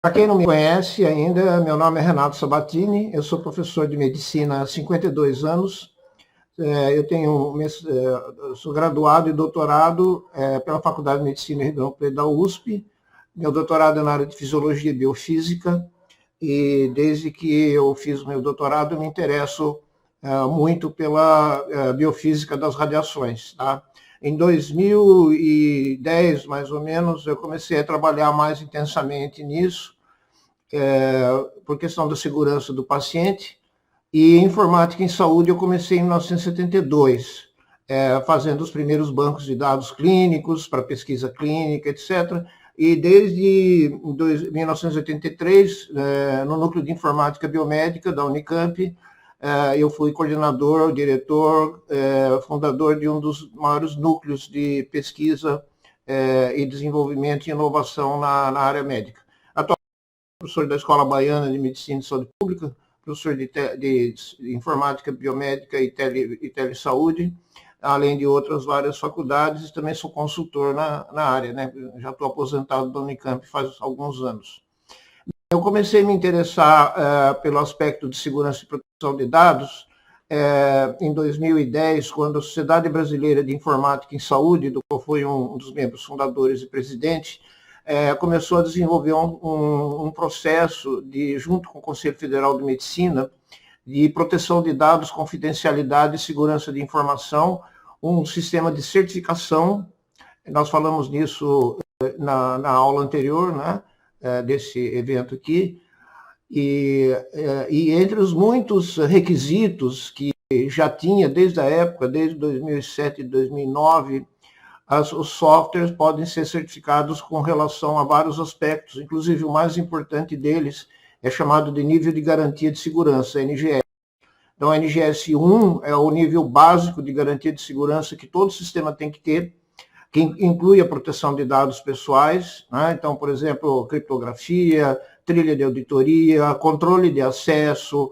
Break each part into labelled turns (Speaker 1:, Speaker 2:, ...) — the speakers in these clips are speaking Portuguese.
Speaker 1: Para quem não me conhece ainda, meu nome é Renato Sabatini, eu sou professor de medicina há 52 anos. Sou graduado e doutorado pela Faculdade de Medicina de Ribeirão Preto da USP. Meu doutorado é na área de Fisiologia e Biofísica, e desde que eu fiz o meu doutorado, eu me interesso muito pela biofísica das radiações. Tá? Em 2010, mais ou menos, eu comecei a trabalhar mais intensamente nisso, por questão da segurança do paciente. E informática em saúde eu comecei em 1972, fazendo os primeiros bancos de dados clínicos para pesquisa clínica, etc. E desde 1983, no Núcleo de Informática Biomédica da Unicamp, eu fui coordenador, diretor, fundador de um dos maiores núcleos de pesquisa e desenvolvimento e inovação na área médica. Atualmente, professor da Escola Baiana de Medicina e Saúde Pública, professor de Informática Biomédica e Telesaúde, além de outras várias faculdades, e também sou consultor na área, né? Já estou aposentado da Unicamp faz alguns anos. Eu comecei a me interessar pelo aspecto de segurança e proteção de dados em 2010, quando a Sociedade Brasileira de Informática em Saúde, do qual fui um dos membros fundadores e presidente, começou a desenvolver um processo, junto com o Conselho Federal de Medicina, de proteção de dados, confidencialidade e segurança de informação, um sistema de certificação. Nós falamos nisso na aula anterior, né, desse evento aqui, e entre os muitos requisitos que já tinha desde a época, desde 2007 e 2009, os softwares podem ser certificados com relação a vários aspectos, inclusive o mais importante deles é chamado de nível de garantia de segurança, NGS. Então, a NGS 1 é o nível básico de garantia de segurança que todo sistema tem que ter, que inclui a proteção de dados pessoais, né? Então, por exemplo, criptografia, trilha de auditoria, controle de acesso,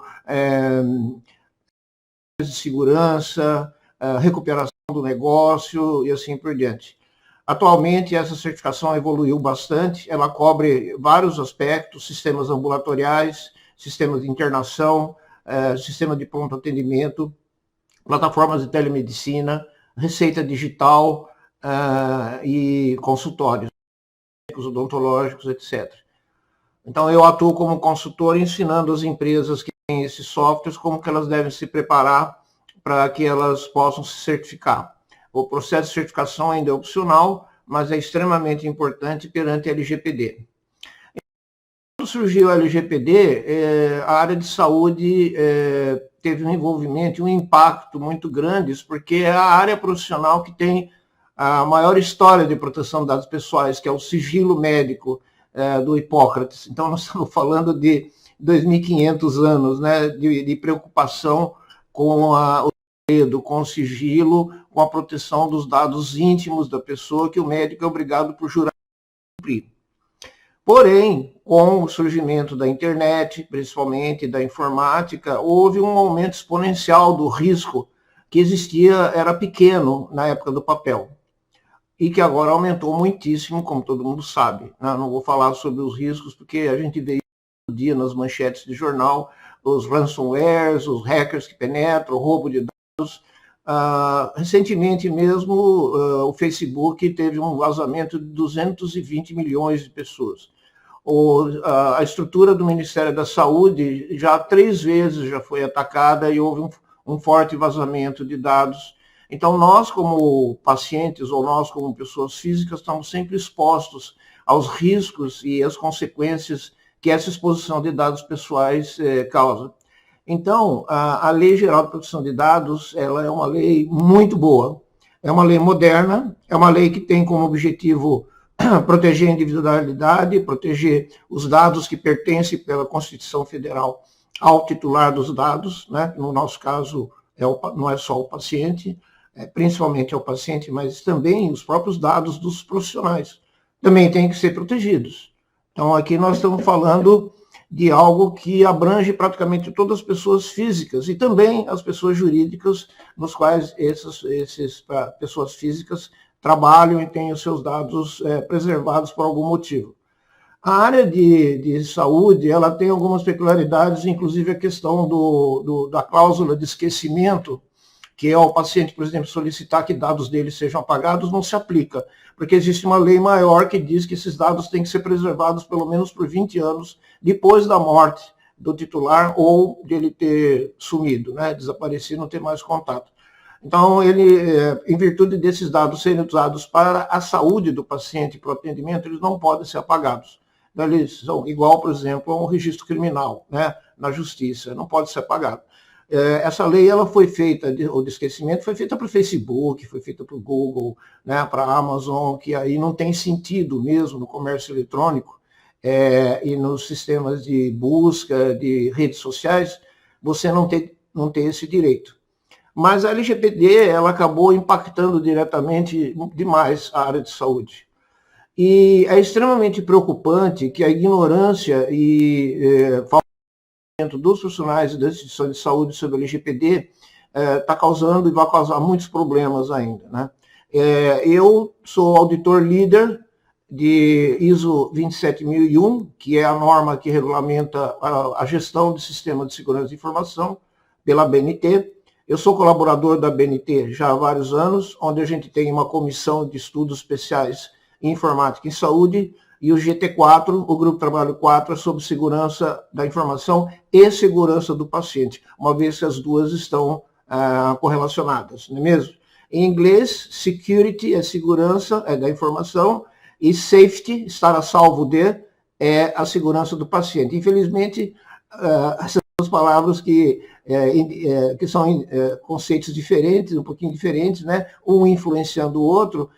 Speaker 1: de segurança, recuperação do negócio e assim por diante. Atualmente, essa certificação evoluiu bastante, ela cobre vários aspectos, sistemas ambulatoriais, sistemas de internação, sistema de pronto atendimento, plataformas de telemedicina, receita digital e consultórios odontológicos, etc. Então, eu atuo como consultor ensinando as empresas que têm esses softwares como que elas devem se preparar para que elas possam se certificar. O processo de certificação ainda é opcional, mas é extremamente importante perante a LGPD. Quando surgiu a LGPD, a área de saúde teve um envolvimento e um impacto muito grandes, porque é a área profissional que tem a maior história de proteção de dados pessoais, que é o sigilo médico do Hipócrates. Então, nós estamos falando de 2.500 anos, né, de preocupação com com o sigilo, com a proteção dos dados íntimos da pessoa, que o médico é obrigado por jurar cumprir. Porém, com o surgimento da internet, principalmente da informática, houve um aumento exponencial do risco que existia, era pequeno na época do papel, e que agora aumentou muitíssimo, como todo mundo sabe. Não vou falar sobre os riscos, porque a gente vê todo dia nas manchetes de jornal, os ransomwares, os hackers que penetram, o roubo de dados. Recentemente mesmo, o Facebook teve um vazamento de 220 milhões de pessoas. A estrutura do Ministério da Saúde já 3 vezes já foi atacada e houve um forte vazamento de dados. Então, nós como pacientes ou nós como pessoas físicas estamos sempre expostos aos riscos e às consequências que essa exposição de dados pessoais causa. Então, a Lei Geral de Proteção de Dados, ela é uma lei muito boa, é uma lei moderna, é uma lei que tem como objetivo proteger a individualidade, proteger os dados que pertencem pela Constituição Federal ao titular dos dados, né? No nosso caso, não é só o paciente, principalmente é o paciente, mas também os próprios dados dos profissionais também têm que ser protegidos. Então, aqui nós estamos falando de algo que abrange praticamente todas as pessoas físicas e também as pessoas jurídicas, nos quais essas pessoas físicas trabalham e têm os seus dados preservados por algum motivo. A área de saúde, ela tem algumas peculiaridades, inclusive a questão da cláusula de esquecimento, que é o paciente, por exemplo, solicitar que dados dele sejam apagados, não se aplica, porque existe uma lei maior que diz que esses dados têm que ser preservados pelo menos por 20 anos depois da morte do titular ou de ele ter sumido, né, desaparecido, não ter mais contato. Então, ele, em virtude desses dados serem usados para a saúde do paciente, para o atendimento, eles não podem ser apagados. Então, eles são igual, por exemplo, a um registro criminal, né, na justiça, não pode ser apagado. Essa lei, ela foi feita, o de esquecimento, foi feita para o Facebook, foi feita para o Google, né, para a Amazon, que aí não tem sentido mesmo no comércio eletrônico e nos sistemas de busca de redes sociais, você não ter esse direito. Mas a LGPD, ela acabou impactando diretamente demais a área de saúde. E é extremamente preocupante que a ignorância e falta dos profissionais e das instituições de saúde sobre a LGPD está causando e vai causar muitos problemas ainda, né? Eu sou auditor líder de ISO 27001, que é a norma que regulamenta a gestão do sistema de segurança de informação pela ABNT. Eu sou colaborador da ABNT já há vários anos, onde a gente tem uma comissão de estudos especiais em informática e saúde, e o GT4, o Grupo de Trabalho 4, é sobre segurança da informação e segurança do paciente, uma vez que as duas estão correlacionadas, não é mesmo? Em inglês, security é segurança da informação e safety, estar a salvo de, é a segurança do paciente. Infelizmente, essas duas palavras que são conceitos diferentes, um pouquinho diferentes, né? Um influenciando o outro,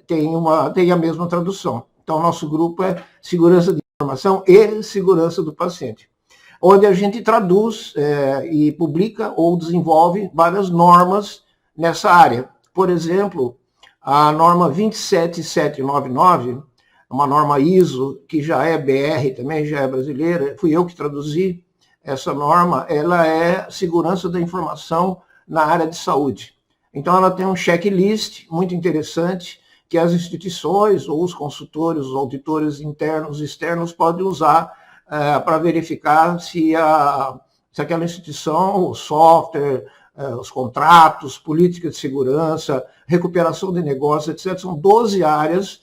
Speaker 1: tem a mesma tradução. Então, nosso grupo é segurança de informação e segurança do paciente, onde a gente traduz e publica ou desenvolve várias normas nessa área. Por exemplo, a norma 27799, uma norma ISO, que já é BR também, já é brasileira, fui eu que traduzi essa norma, ela é segurança da informação na área de saúde. Então, ela tem um checklist muito interessante, que as instituições, ou os consultores, os auditores internos e externos podem usar para verificar se aquela instituição, o software, os contratos, políticas de segurança, recuperação de negócios, etc. São 12 áreas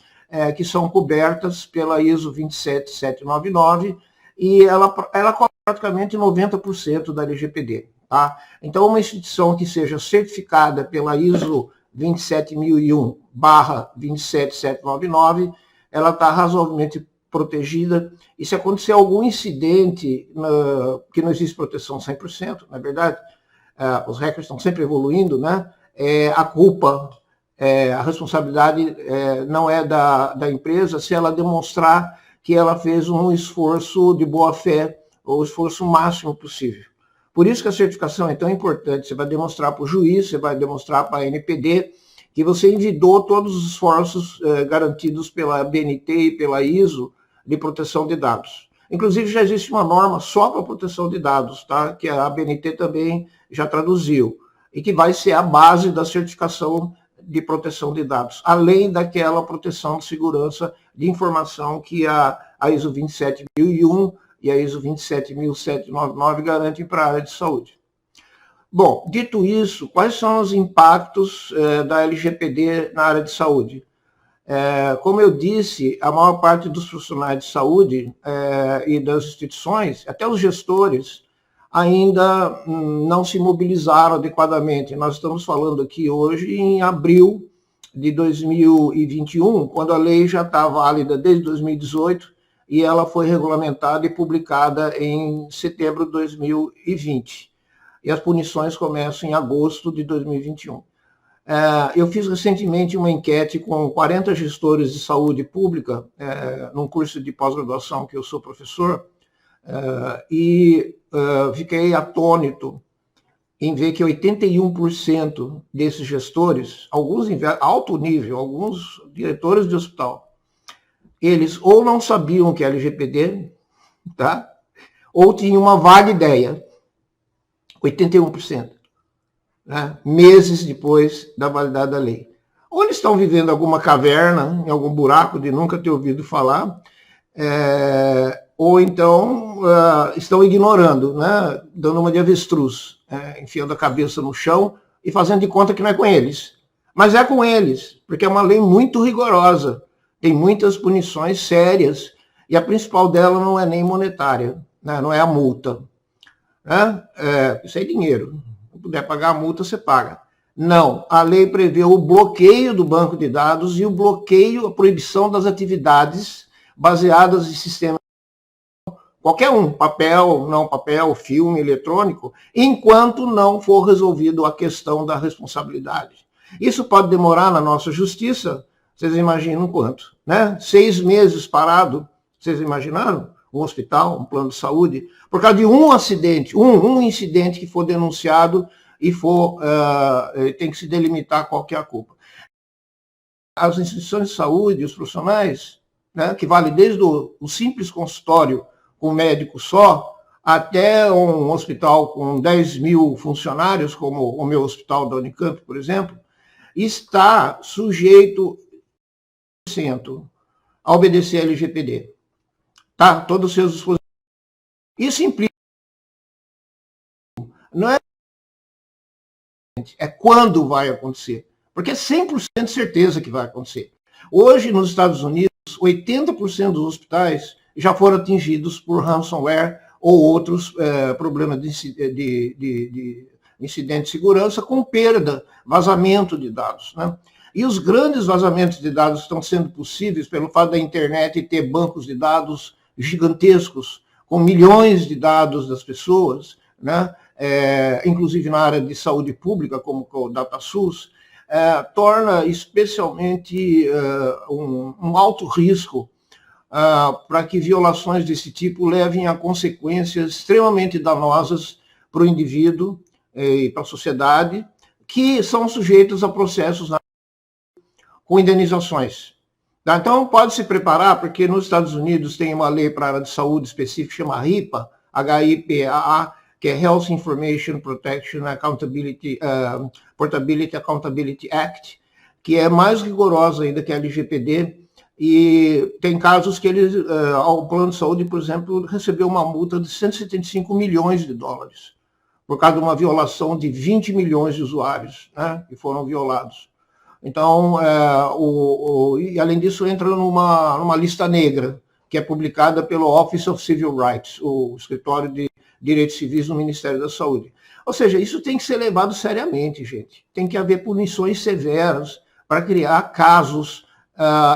Speaker 1: que são cobertas pela ISO 27799 e ela cobre praticamente 90% da LGPD. Tá? Então, uma instituição que seja certificada pela ISO 27001/27799, ela está razoavelmente protegida, e se acontecer algum incidente, que não existe proteção 100%, na verdade, os hackers estão sempre evoluindo, né? A culpa, a responsabilidade não é da empresa se ela demonstrar que ela fez um esforço de boa-fé, ou o esforço máximo possível. Por isso que a certificação é tão importante. Você vai demonstrar para o juiz, você vai demonstrar para a NPD que você envidou todos os esforços garantidos pela BNT e pela ISO de proteção de dados. Inclusive, já existe uma norma só para proteção de dados, tá? Que a BNT também já traduziu, e que vai ser a base da certificação de proteção de dados, além daquela proteção de segurança de informação que a ISO 27001 e a ISO 27799 garantem para a área de saúde. Bom, dito isso, quais são os impactos da LGPD na área de saúde? Como eu disse, a maior parte dos profissionais de saúde e das instituições, até os gestores, ainda não se mobilizaram adequadamente. Nós estamos falando aqui hoje em abril de 2021, quando a lei já está válida desde 2018, e ela foi regulamentada e publicada em setembro de 2020. E as punições começam em agosto de 2021. Eu fiz recentemente uma enquete com 40 gestores de saúde pública, num curso de pós-graduação que eu sou professor, e fiquei atônito em ver que 81% desses gestores, alguns em alto nível, alguns diretores de hospital, eles ou não sabiam o que é LGPD, tá? Ou tinham uma vaga ideia, 81%, né? Meses depois da validade da lei. Ou eles estão vivendo alguma caverna, em algum buraco de nunca ter ouvido falar, ou então estão ignorando, né? Dando uma de avestruz, enfiando a cabeça no chão e fazendo de conta que não é com eles. Mas é com eles, porque é uma lei muito rigorosa, tem muitas punições sérias, e a principal dela não é nem monetária, né? Não é a multa. Né? Isso é dinheiro. Se puder pagar a multa, você paga. Não, a lei prevê o bloqueio do banco de dados e o bloqueio, a proibição das atividades baseadas em sistemas, qualquer um, papel, não papel, filme, eletrônico, enquanto não for resolvido a questão da responsabilidade. Isso pode demorar na nossa justiça, vocês imaginam quanto, né? 6 meses parado, vocês imaginaram? Um hospital, um plano de saúde, por causa de um acidente, um incidente que for denunciado e tem que se delimitar qual que é a culpa. As instituições de saúde, os profissionais, né, que vale desde o simples consultório com médico só, até um hospital com 10 mil funcionários, como o meu hospital da Unicamp, por exemplo, está sujeito a obedecer a LGPD. Tá? Todos os seus dispositivos. Isso implica. Não é quando vai acontecer, porque é 100% certeza que vai acontecer. Hoje, nos Estados Unidos, 80% dos hospitais já foram atingidos por ransomware ou outros problemas de incidente de segurança com perda, vazamento de dados. Né? E os grandes vazamentos de dados estão sendo possíveis pelo fato da internet ter bancos de dados gigantescos, com milhões de dados das pessoas, né? Inclusive na área de saúde pública, como o DataSUS, torna especialmente um alto risco para que violações desse tipo levem a consequências extremamente danosas para o indivíduo e para a sociedade, que são sujeitos a processos com indenizações. Então, pode se preparar, porque nos Estados Unidos tem uma lei para a área de saúde específica, chama HIPAA, HIPAA, que é Health Information Protection Accountability, Portability Accountability Act, que é mais rigorosa ainda que a LGPD, e tem casos que o plano de saúde, por exemplo, recebeu uma multa de 175 milhões de dólares, por causa de uma violação de 20 milhões de usuários, né, que foram violados. Então, e além disso, entra numa lista negra, que é publicada pelo Office of Civil Rights, o escritório de direitos civis no Ministério da Saúde. Ou seja, isso tem que ser levado seriamente, gente. Tem que haver punições severas para criar casos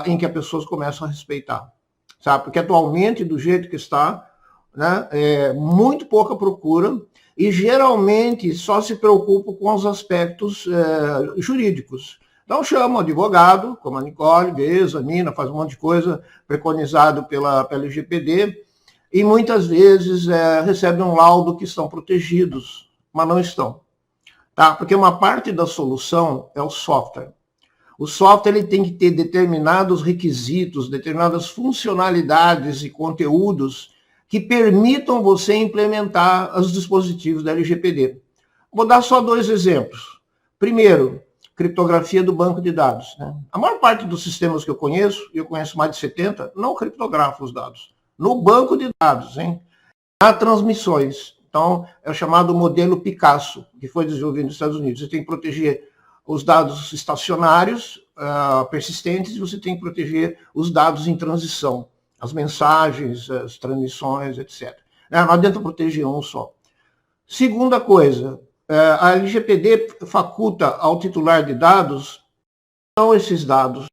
Speaker 1: em que as pessoas começam a respeitar. Sabe? Porque atualmente, do jeito que está, né, é muito pouca procura e geralmente só se preocupa com os aspectos jurídicos. Então chama o advogado, como a Nicole, vê, examina, faz um monte de coisa preconizado pela LGPD, e muitas vezes recebem um laudo que estão protegidos, mas não estão. Tá? Porque uma parte da solução é o software. O software ele tem que ter determinados requisitos, determinadas funcionalidades e conteúdos que permitam você implementar os dispositivos da LGPD. Vou dar só 2 exemplos. Primeiro, criptografia do banco de dados. Né? A maior parte dos sistemas que eu conheço mais de 70, não criptografam os dados. No banco de dados, hein? Há transmissões. Então, é o chamado modelo Picasso, que foi desenvolvido nos Estados Unidos. Você tem que proteger os dados estacionários, persistentes, e você tem que proteger os dados em transição, as mensagens, as transmissões, etc. Não adianta proteger um só. Segunda coisa, a LGPD faculta ao titular de dados são esses dados,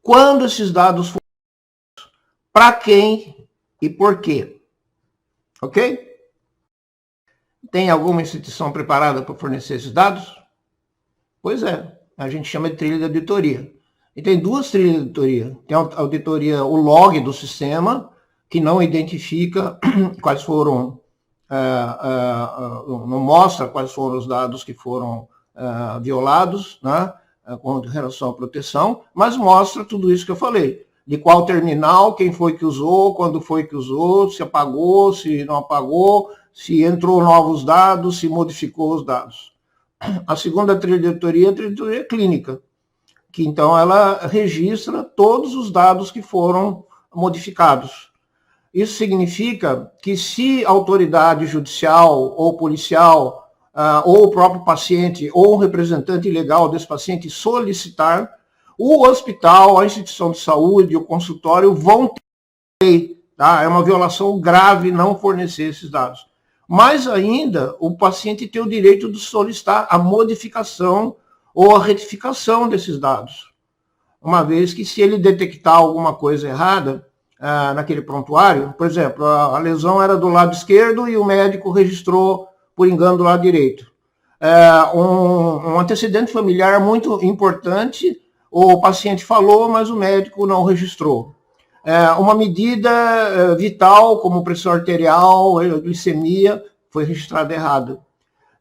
Speaker 1: quando esses dados foram, para quem e por quê. Ok? Tem alguma instituição preparada para fornecer esses dados? Pois é, a gente chama de trilha de auditoria. E tem 2 trilhas de auditoria. Tem a auditoria, o log do sistema, que não identifica quais foram, não mostra quais foram os dados que foram violados, né, com relação à proteção, mas mostra tudo isso que eu falei. De qual terminal, quem foi que usou, quando foi que usou, se apagou, se não apagou, se entrou novos dados, se modificou os dados. A segunda trilha de auditoria é a trilha de auditoria clínica, que então ela registra todos os dados que foram modificados. Isso significa que se a autoridade judicial ou policial, ou o próprio paciente, ou um representante legal desse paciente solicitar, o hospital, a instituição de saúde, o consultório vão ter, tá? É uma violação grave não fornecer esses dados. Mais ainda, o paciente tem o direito de solicitar a modificação ou a retificação desses dados. Uma vez que se ele detectar alguma coisa errada naquele prontuário, por exemplo, a lesão era do lado esquerdo e o médico registrou por engano do lado direito. Um antecedente familiar muito importante, o paciente falou, mas o médico não registrou. Uma medida vital, como pressão arterial, glicemia, foi registrada errada.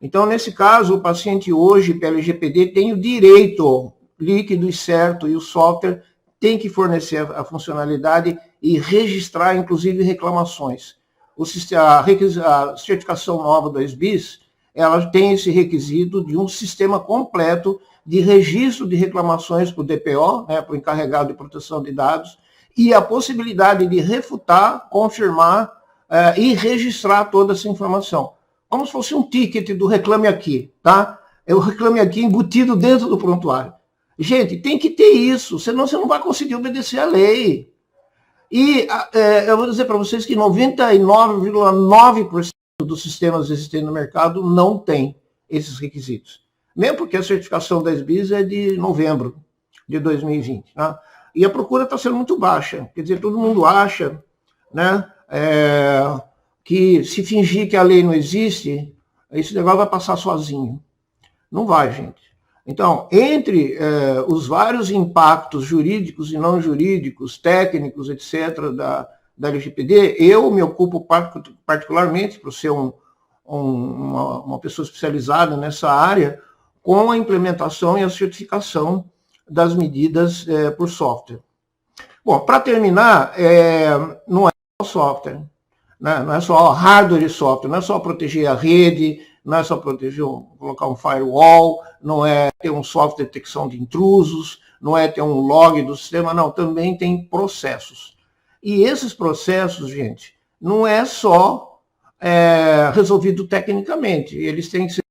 Speaker 1: Então, nesse caso, o paciente hoje, pela LGPD, tem o direito líquido e certo, e o software tem que fornecer a funcionalidade e registrar, inclusive, reclamações. A certificação nova do SBIS, ela tem esse requisito de um sistema completo de registro de reclamações para o DPO, né, para o encarregado de proteção de dados, e a possibilidade de refutar, confirmar e registrar toda essa informação. Como se fosse um ticket do Reclame Aqui, tá? É o Reclame Aqui embutido dentro do prontuário. Gente, tem que ter isso, senão você não vai conseguir obedecer à lei. E eu vou dizer para vocês que 99,9% dos sistemas existentes no mercado não tem esses requisitos. Mesmo porque a certificação da SBIS é de novembro de 2020. Né? E a procura está sendo muito baixa. Quer dizer, todo mundo acha, né, que se fingir que a lei não existe, esse negócio vai passar sozinho. Não vai, gente. Então, entre os vários impactos jurídicos e não jurídicos, técnicos, etc., da LGPD, eu me ocupo particularmente, por ser uma pessoa especializada nessa área, com a implementação e a certificação das medidas por software. Bom, para terminar, não é só software, né? Não é só hardware e software, não é só proteger a rede, não é só proteger, colocar um firewall, não é ter um software de detecção de intrusos, não é ter um log do sistema, não, também tem processos. E esses processos, gente, não é só resolvido tecnicamente, eles têm que ser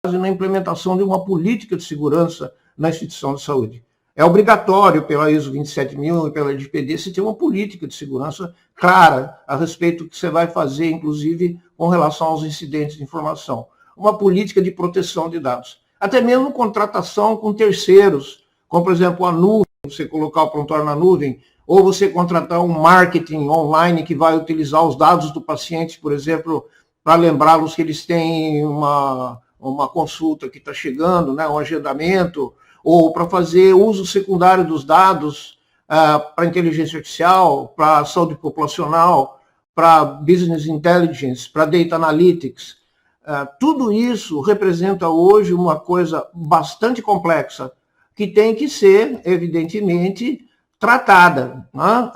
Speaker 1: na implementação de uma política de segurança na instituição de saúde. É obrigatório pela ISO 27000 e pela LGPD você ter uma política de segurança clara a respeito do que você vai fazer, inclusive com relação aos incidentes de informação. Uma política de proteção de dados. Até mesmo contratação com terceiros, como, por exemplo, a nuvem, você colocar o prontuário na nuvem, ou você contratar um marketing online que vai utilizar os dados do paciente, por exemplo, para lembrá-los que eles têm uma consulta que está chegando, né, um agendamento, ou para fazer uso secundário dos dados para inteligência artificial, para saúde populacional, para business intelligence, para data analytics. Tudo isso representa hoje uma coisa bastante complexa, que tem que ser, evidentemente, tratada. Né?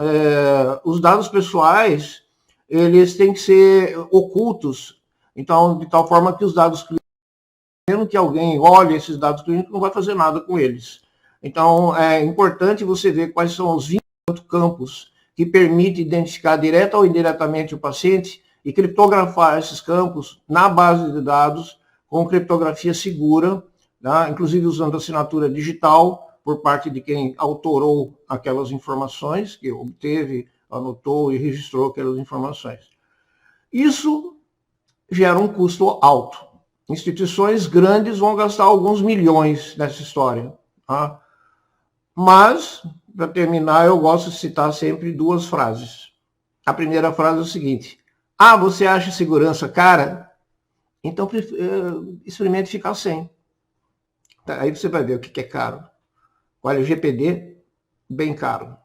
Speaker 1: Os dados pessoais, eles têm que ser ocultos, então, de tal forma que os dados clínicos, mesmo que alguém olhe esses dados clínicos, não vai fazer nada com eles. Então, é importante você ver quais são os 28 campos que permitem identificar direta ou indiretamente o paciente e criptografar esses campos na base de dados com criptografia segura, né? Inclusive usando assinatura digital por parte de quem autorou aquelas informações, que obteve, anotou e registrou aquelas informações. Isso gera um custo alto. Instituições grandes vão gastar alguns milhões nessa história. Tá? Mas, para terminar, eu gosto de citar sempre duas frases. A primeira frase é o seguinte: você acha segurança cara? Então experimente ficar sem. Aí você vai ver o que é caro. O LGPD, bem caro.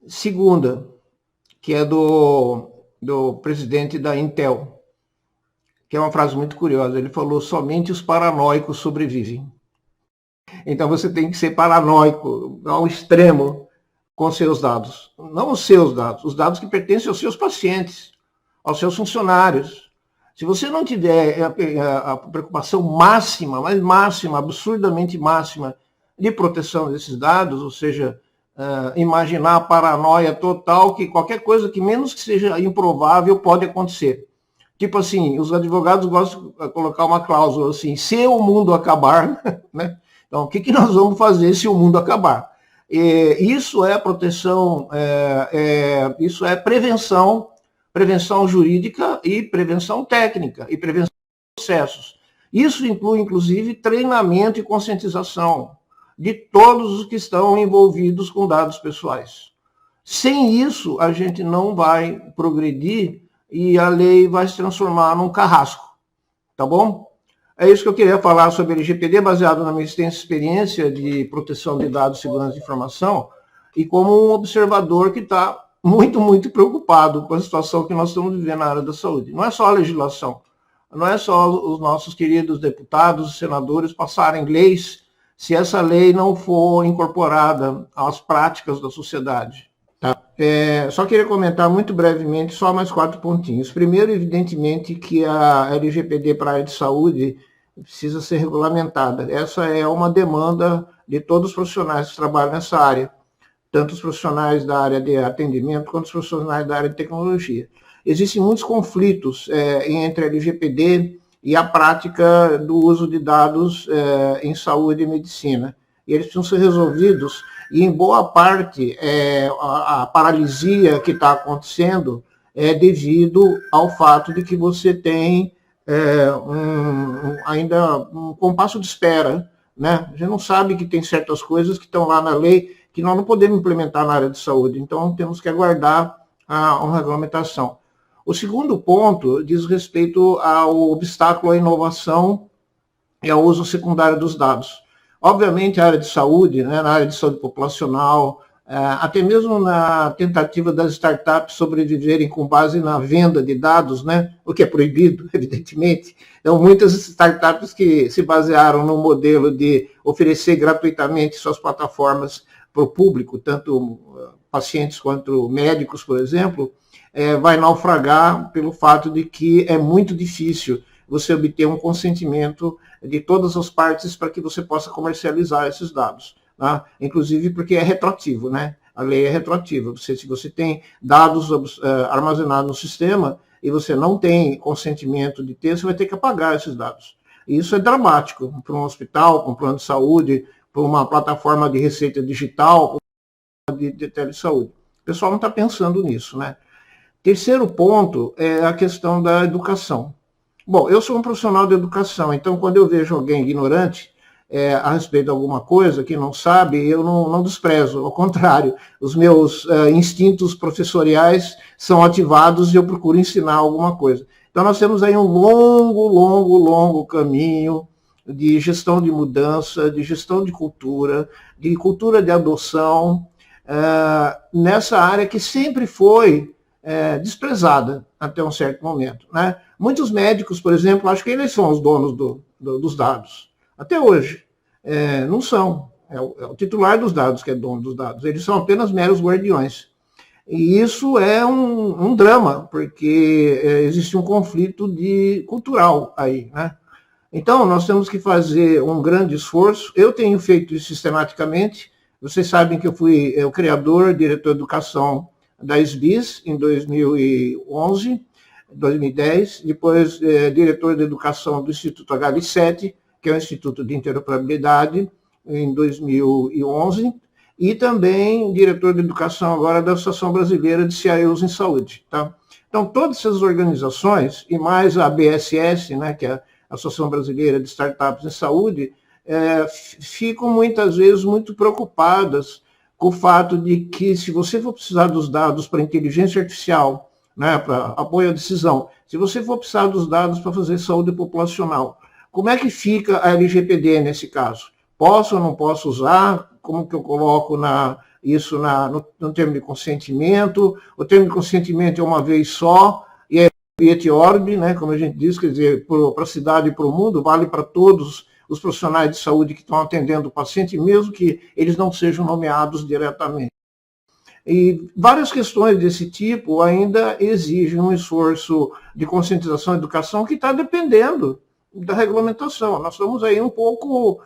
Speaker 1: Segunda, que é do presidente da Intel, que é uma frase muito curiosa. Ele falou: somente os paranoicos sobrevivem. Então você tem que ser paranoico ao extremo com seus dados. Não os seus dados, os dados que pertencem aos seus pacientes, aos seus funcionários. Se você não tiver a preocupação máxima, mas máxima, absurdamente máxima, de proteção desses dados, ou seja, imaginar a paranoia total que qualquer coisa que menos que seja improvável pode acontecer. Tipo assim, os advogados gostam de colocar uma cláusula assim, se o mundo acabar, né? Então, o que nós vamos fazer se o mundo acabar? Isso é proteção, isso é prevenção, prevenção jurídica e prevenção técnica, e prevenção de processos. Isso inclui, inclusive, treinamento e conscientização de todos os que estão envolvidos com dados pessoais. Sem isso, a gente não vai progredir e a lei vai se transformar num carrasco, tá bom? É isso que eu queria falar sobre LGPD, baseado na minha extensa experiência de proteção de dados e segurança de informação, e como um observador que está muito, muito preocupado com a situação que nós estamos vivendo na área da saúde. Não é só a legislação, não é só os nossos queridos deputados e senadores passarem leis, se essa lei não for incorporada às práticas da sociedade. Tá? Só queria comentar muito brevemente, só mais 4 pontinhos. Primeiro, evidentemente, que a LGPD para a área de saúde precisa ser regulamentada. Essa é uma demanda de todos os profissionais que trabalham nessa área, tanto os profissionais da área de atendimento quanto os profissionais da área de tecnologia. Existem muitos conflitos entre a LGPD e a prática do uso de dados em saúde e medicina. E eles precisam ser resolvidos, e em boa parte a paralisia que está acontecendo é devido ao fato de que você tem ainda um compasso de espera, né? A gente não sabe que tem certas coisas que estão lá na lei que nós não podemos implementar na área de saúde, então temos que aguardar uma regulamentação. O segundo ponto diz respeito ao obstáculo à inovação e ao uso secundário dos dados. Obviamente, a área de saúde, né, na área de saúde populacional, até mesmo na tentativa das startups sobreviverem com base na venda de dados, né, o que é proibido, evidentemente. Então, muitas startups que se basearam no modelo de oferecer gratuitamente suas plataformas para o público, tanto pacientes quanto médicos, por exemplo, vai naufragar pelo fato de que é muito difícil você obter um consentimento de todas as partes para que você possa comercializar esses dados. Tá? Inclusive porque é retroativo, né? A lei é retroativa. Se você tem dados armazenados no sistema e você não tem consentimento de ter, você vai ter que apagar esses dados. E isso é dramático para um hospital, para um plano de saúde, para uma plataforma de receita digital, de telesaúde. O pessoal não está pensando nisso, né? Terceiro ponto é a questão da educação. Bom, eu sou um profissional de educação, então quando eu vejo alguém ignorante a respeito de alguma coisa que não sabe, eu não desprezo, ao contrário, os meus instintos professoriais são ativados e eu procuro ensinar alguma coisa. Então nós temos aí um longo caminho de gestão de mudança, de gestão de cultura de adoção, nessa área que sempre foi desprezada até um certo momento. Né? Muitos médicos, por exemplo, acham que eles são os donos dos dados. Até hoje, não são. É o titular dos dados que é dono dos dados. Eles são apenas meros guardiões. E isso é um drama, porque existe um conflito cultural aí. Né? Então, nós temos que fazer um grande esforço. Eu tenho feito isso sistematicamente. Vocês sabem que eu fui o criador, diretor de educação da SBIS em 2011, 2010, depois diretor de educação do Instituto HL7, que é o Instituto de Interoperabilidade, em 2011, e também diretor de educação agora da Associação Brasileira de CIOs em Saúde. Tá? Então, todas essas organizações, e mais a BSS, né, que é a Associação Brasileira de Startups em Saúde, ficam muitas vezes muito preocupadas com o fato de que, se você for precisar dos dados para inteligência artificial, né, para apoio à decisão, se você for precisar dos dados para fazer saúde populacional, como é que fica a LGPD nesse caso? Posso ou não posso usar? Como que eu coloco isso no termo de consentimento? O termo de consentimento é uma vez só, e é et orbi, né, como a gente diz, quer dizer, para a cidade e para o mundo, vale para todos os profissionais de saúde que estão atendendo o paciente, mesmo que eles não sejam nomeados diretamente. E várias questões desse tipo ainda exigem um esforço de conscientização e educação que está dependendo da regulamentação. Nós estamos aí um pouco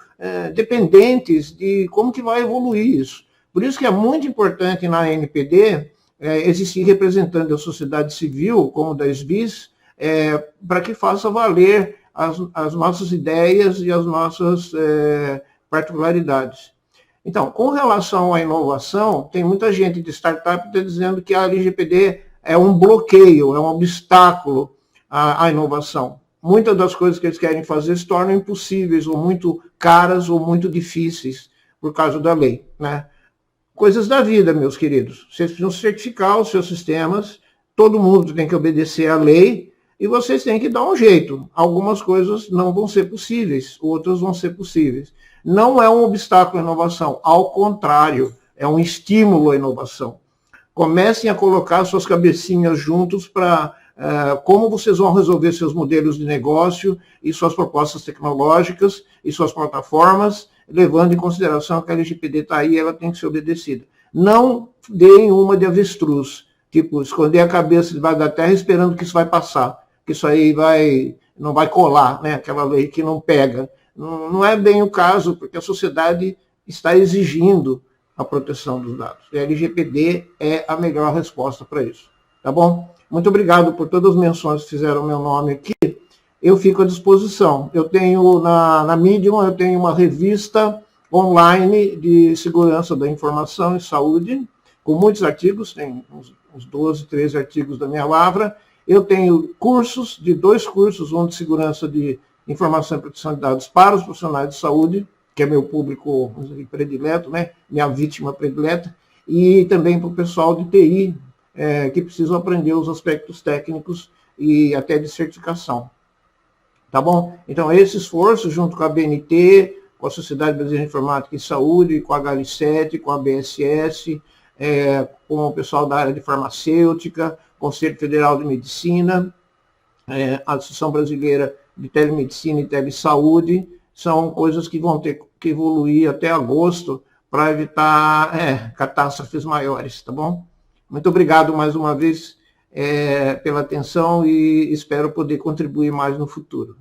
Speaker 1: dependentes de como que vai evoluir isso. Por isso que é muito importante na ANPD existir representante da sociedade civil, como da SBIS, para que faça valer as nossas ideias e as nossas particularidades. Então, com relação à inovação, tem muita gente de startup que está dizendo que a LGPD é um bloqueio, é um obstáculo à inovação. Muitas das coisas que eles querem fazer se tornam impossíveis, ou muito caras, ou muito difíceis, por causa da lei, né? Coisas da vida, meus queridos. Vocês precisam certificar os seus sistemas, todo mundo tem que obedecer à lei, e vocês têm que dar um jeito. Algumas coisas não vão ser possíveis, outras vão ser possíveis. Não é um obstáculo à inovação, ao contrário, é um estímulo à inovação. Comecem a colocar suas cabecinhas juntos para como vocês vão resolver seus modelos de negócio e suas propostas tecnológicas e suas plataformas, levando em consideração que a LGPD está aí e ela tem que ser obedecida. Não deem uma de avestruz, tipo, esconder a cabeça debaixo da terra esperando que isso vai passar, que isso aí não vai colar, né? Aquela lei que não pega. Não é bem o caso, porque a sociedade está exigindo a proteção dos dados. E a LGPD é a melhor resposta para isso. Tá bom? Muito obrigado por todas as menções que fizeram meu nome aqui. Eu fico à disposição. Eu tenho na Medium, eu tenho uma revista online de segurança da informação e saúde, com muitos artigos, tem uns 12, 13 artigos da minha lavra. Eu tenho dois cursos, um de segurança de informação e proteção de dados para os profissionais de saúde, que é meu público predileto, né? Minha vítima predileta, e também para o pessoal de TI, que precisam aprender os aspectos técnicos e até de certificação. Tá bom? Então, esse esforço, junto com a BNT, com a Sociedade Brasileira de Informática e Saúde, com a HL7, com a BSS, com o pessoal da área de farmacêutica, Conselho Federal de Medicina, a Associação Brasileira de Telemedicina e Telesaúde, são coisas que vão ter que evoluir até agosto para evitar catástrofes maiores, tá bom? Muito obrigado mais uma vez pela atenção e espero poder contribuir mais no futuro.